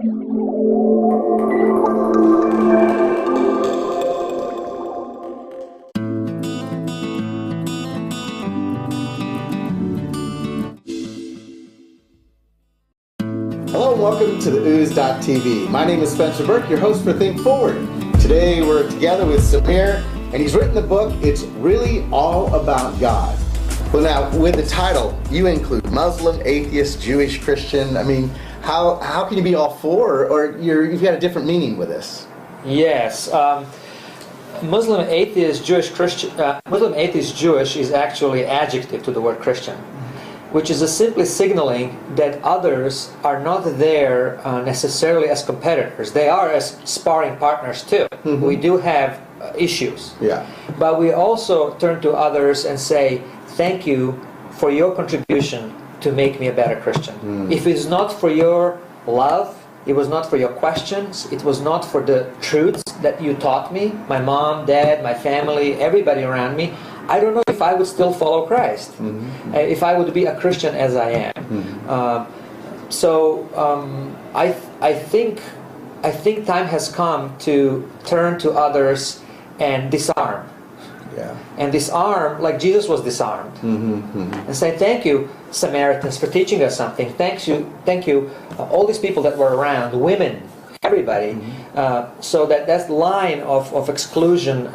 Hello and welcome to the Ooze.tv. My name is Spencer Burke, your host for ThinkFwd. Today we're together with Samir, and he's written a book, It's Really All About God. Well now, with the title, you include Muslim, atheist, Jewish, Christian. I mean, how can you be all four, or you've got a different meaning with this? Yes. Muslim, atheist, Jewish, Christian. Muslim, atheist, Jewish is actually adjective to the word Christian, which is simply signaling that others are not there necessarily as competitors. They are as sparring partners too. Mm-hmm. We do have issues. Yeah. But we also turn to others and say, thank you for your contribution to make me a better Christian. Mm. If it's not for your love, it was not for your questions, it was not for the truths that you taught me, my mom, dad, my family, everybody around me, I don't know if I would still follow Christ, mm-hmm. If I would be a Christian as I am. Mm-hmm. I think time has come to turn to others and disarm. Yeah. And disarm like Jesus was disarmed. Mm-hmm. Mm-hmm. And say, thank you, Samaritans, for teaching us something. Thank you, all these people that were around, women, everybody. Mm-hmm. So that line of exclusion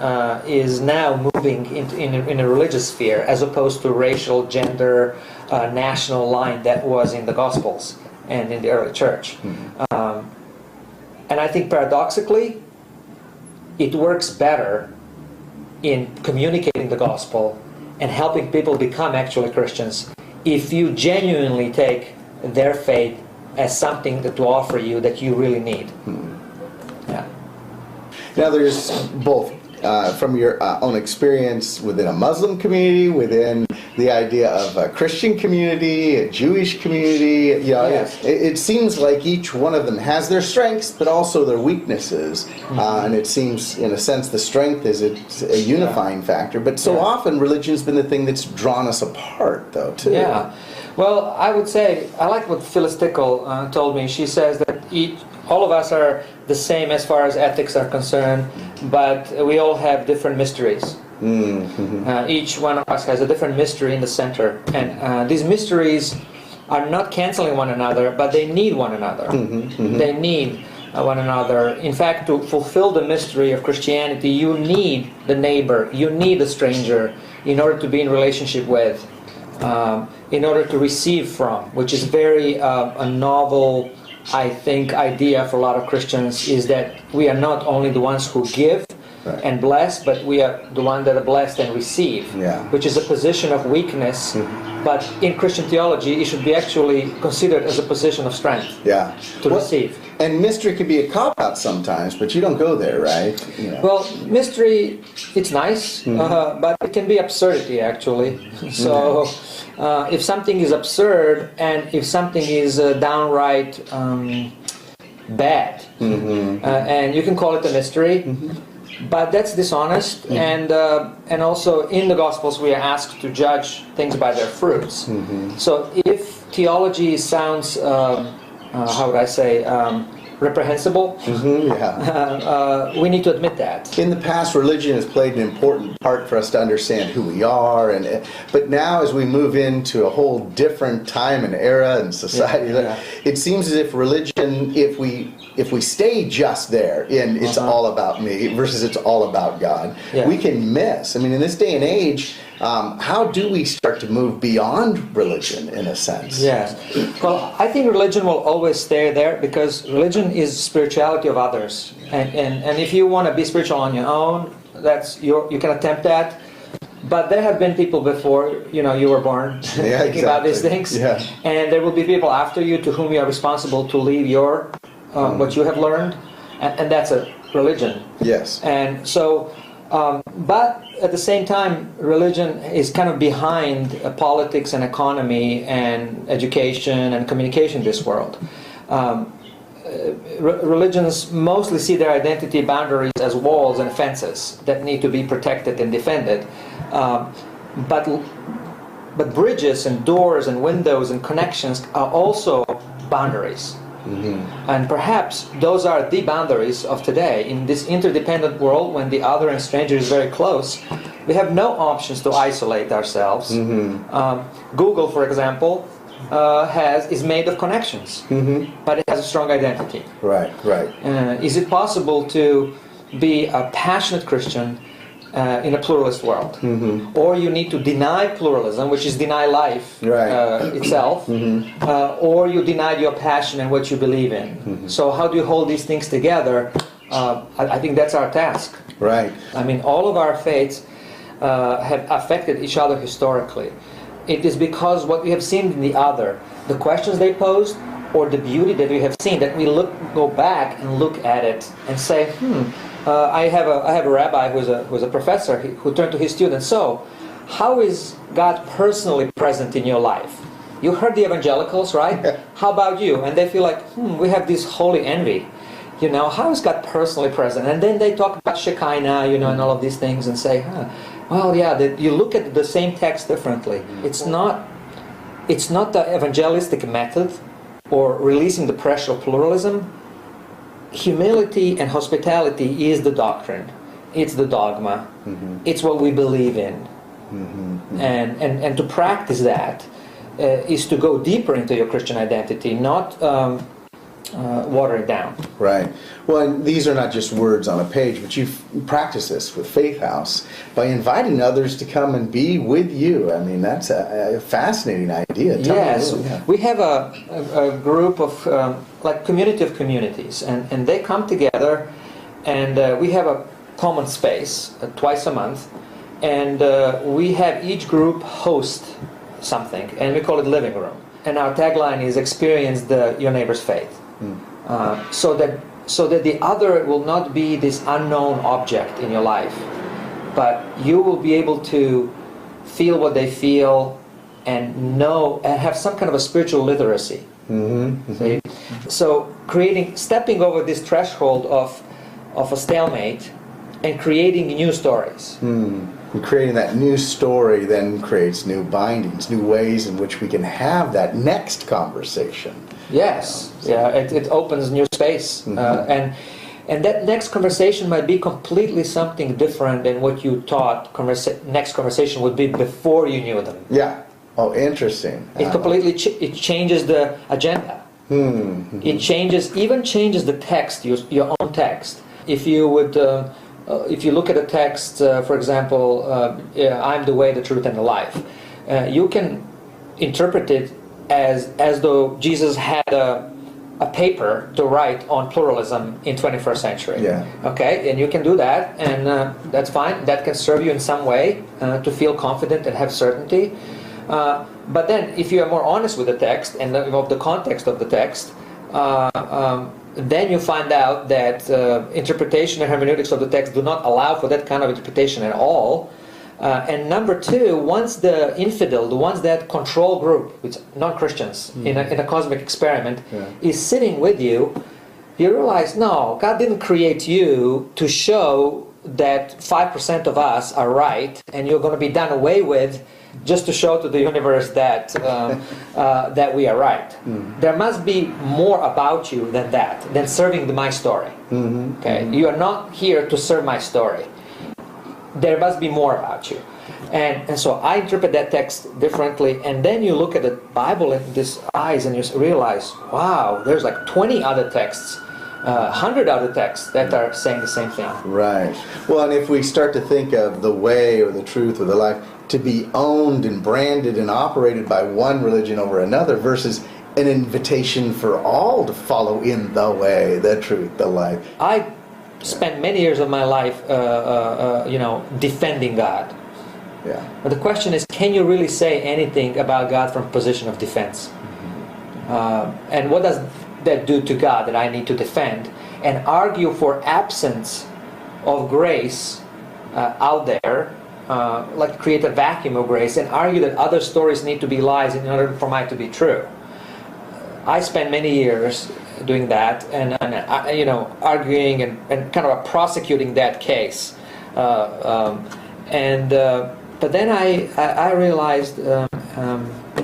is now moving in a religious sphere, as opposed to racial, gender, national line that was in the Gospels and in the early church. Mm-hmm. And I think paradoxically, it works better in communicating the gospel and helping people become actually Christians if you genuinely take their faith as something to offer you that you really need. Yeah. Now there's both from your own experience within a Muslim community, within the idea of a Christian community, a Jewish community. You know, yes. It seems like each one of them has their strengths, but also their weaknesses. Mm-hmm. And it seems, in a sense, the strength is a unifying factor. But so often, religion's been the thing that's drawn us apart, though, too. Yeah. Well, I would say, I like what Phyllis Tickle told me. She says that all of us are the same as far as ethics are concerned, but we all have different mysteries. Mm-hmm. Each one of us has a different mystery in the center, and these mysteries are not canceling one another, but they need one another. Mm-hmm. Mm-hmm. They need one another. In fact, to fulfill the mystery of Christianity, you need the neighbor, you need the stranger in order to be in relationship with, in order to receive from, which is very a novel, I think, idea for a lot of Christians, is that we are not only the ones who give and bless, but we are the ones that are blessed and receive, which is a position of weakness. Mm-hmm. But in Christian theology, it should be actually considered as a position of strength to receive. And mystery can be a cop-out sometimes, but you don't go there, right? You know. Well, mystery, it's nice, mm-hmm. But it can be absurdity, actually. So if something is absurd, and if something is downright bad, mm-hmm. And you can call it a mystery, mm-hmm. but that's dishonest, mm-hmm. and also in the Gospels we are asked to judge things by their fruits. Mm-hmm. So if theology sounds, how would I say, reprehensible, mm-hmm, we need to admit that. In the past, religion has played an important part for us to understand who we are, but now as we move into a whole different time and era and society, it seems as if religion, if we stay just there in it's all about me versus it's all about God, we can miss. I mean, in this day and age, how do we start to move beyond religion, in a sense? Yes. Well, I think religion will always stay there, because religion is spirituality of others. And if you want to be spiritual on your own, you can attempt that. But there have been people before, you were born thinking about these things. Yeah. And there will be people after you to whom you are responsible to leave your what you have learned. And that's a religion. Yes. And so, but at the same time, religion is kind of behind politics and economy and education and communication in this world. Religions mostly see their identity boundaries as walls and fences that need to be protected and defended. But bridges and doors and windows and connections are also boundaries. And perhaps those are the boundaries of today. In this interdependent world, when the other and stranger is very close, we have no options to isolate ourselves. Google, for example, is made of connections, but it has a strong identity. Right. Is it possible to be a passionate Christian in a pluralist world? Or you need to deny pluralism, which is deny life itself, or you deny your passion and what you believe in. So how do you hold these things together? I think that's our task. Right. I mean, all of our faiths have affected each other historically. It is because what we have seen in the other, the questions they posed, or the beauty that we have seen, that we go back and look at it and say, I have a rabbi who's a professor who turned to his students. So, how is God personally present in your life? You heard the evangelicals, right? How about you? And they feel like, we have this holy envy. You know, how is God personally present? And then they talk about Shekinah, and all of these things, and say, well, yeah, you look at the same text differently. It's not the evangelistic method or releasing the pressure of pluralism. Humility and hospitality is the doctrine. It's the dogma. It's what we believe in. And to practice that is to go deeper into your Christian identity, not water it down. Right. Well, and these are not just words on a page, but you practice this with Faith House by inviting others to come and be with you. I mean, that's a fascinating idea. Yes. We have a group of, like community of communities, and they come together, and we have a common space twice a month, and we have each group host something, and we call it living room. And our tagline is experience your neighbor's faith. So that the other will not be this unknown object in your life, but you will be able to feel what they feel and know and have some kind of a spiritual literacy. See? So stepping over this threshold of a stalemate and creating new stories. And creating that new story then creates new bindings, new ways in which we can have that next conversation. Yes, it opens new space, and that next conversation might be completely something different than what you thought next conversation would be before you knew them. Yeah. Oh, interesting. It completely it changes the agenda. It changes the text, your own text. If you would. If you look at a text, for example, I'm the way, the truth, and the life, you can interpret it as though Jesus had a paper to write on pluralism in 21st century. Yeah. Okay, and you can do that, and that's fine. That can serve you in some way to feel confident and have certainty. But then, if you are more honest with the text and of the context of the text, then you find out that interpretation and hermeneutics of the text do not allow for that kind of interpretation at all. And number two, once the infidel, the ones that control group, which non-Christians in a cosmic experiment, is sitting with you, you realize, no, God didn't create you to show that 5% of us are right and you're going to be done away with just to show to the universe that that we are right. There must be more about you than that, than serving my story. Okay, you are not here to serve my story. There must be more about you. And so I interpret that text differently, and then you look at the Bible in these eyes and you realize, wow, there's like 20 other texts, 100 other texts that are saying the same thing. Right. Well, and if we start to think of the way or the truth or the life to be owned and branded and operated by one religion over another versus an invitation for all to follow in the way, the truth, the life. I spent many years of my life, defending God. Yeah. But the question is, can you really say anything about God from a position of defense? And what does that do to God that I need to defend? And argue for absence of grace out there, like create a vacuum of grace, and argue that other stories need to be lies in order for mine to be true. I spent many years doing that, and arguing and kind of prosecuting that case. But then I realized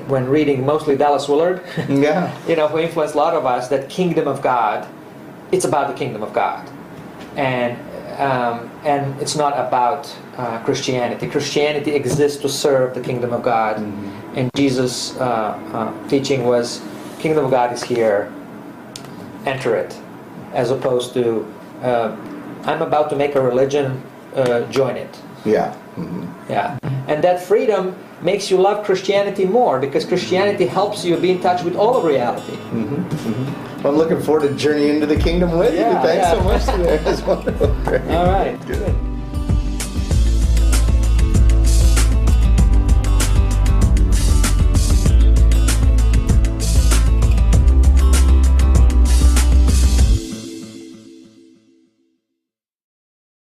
when reading mostly Dallas Willard, Yeah. who influenced a lot of us, that kingdom of God, it's about the kingdom of God, and it's not about Christianity. Christianity exists to serve the kingdom of God, and Jesus' teaching was, kingdom of God is here, enter it, as opposed to I'm about to make a religion, join it. Yeah. Yeah, and that freedom makes you love Christianity more, because Christianity helps you be in touch with all of reality. Well, I'm looking forward to journeying into the kingdom with you. Yeah, Thanks yeah. so much. That's wonderful. All right. Good.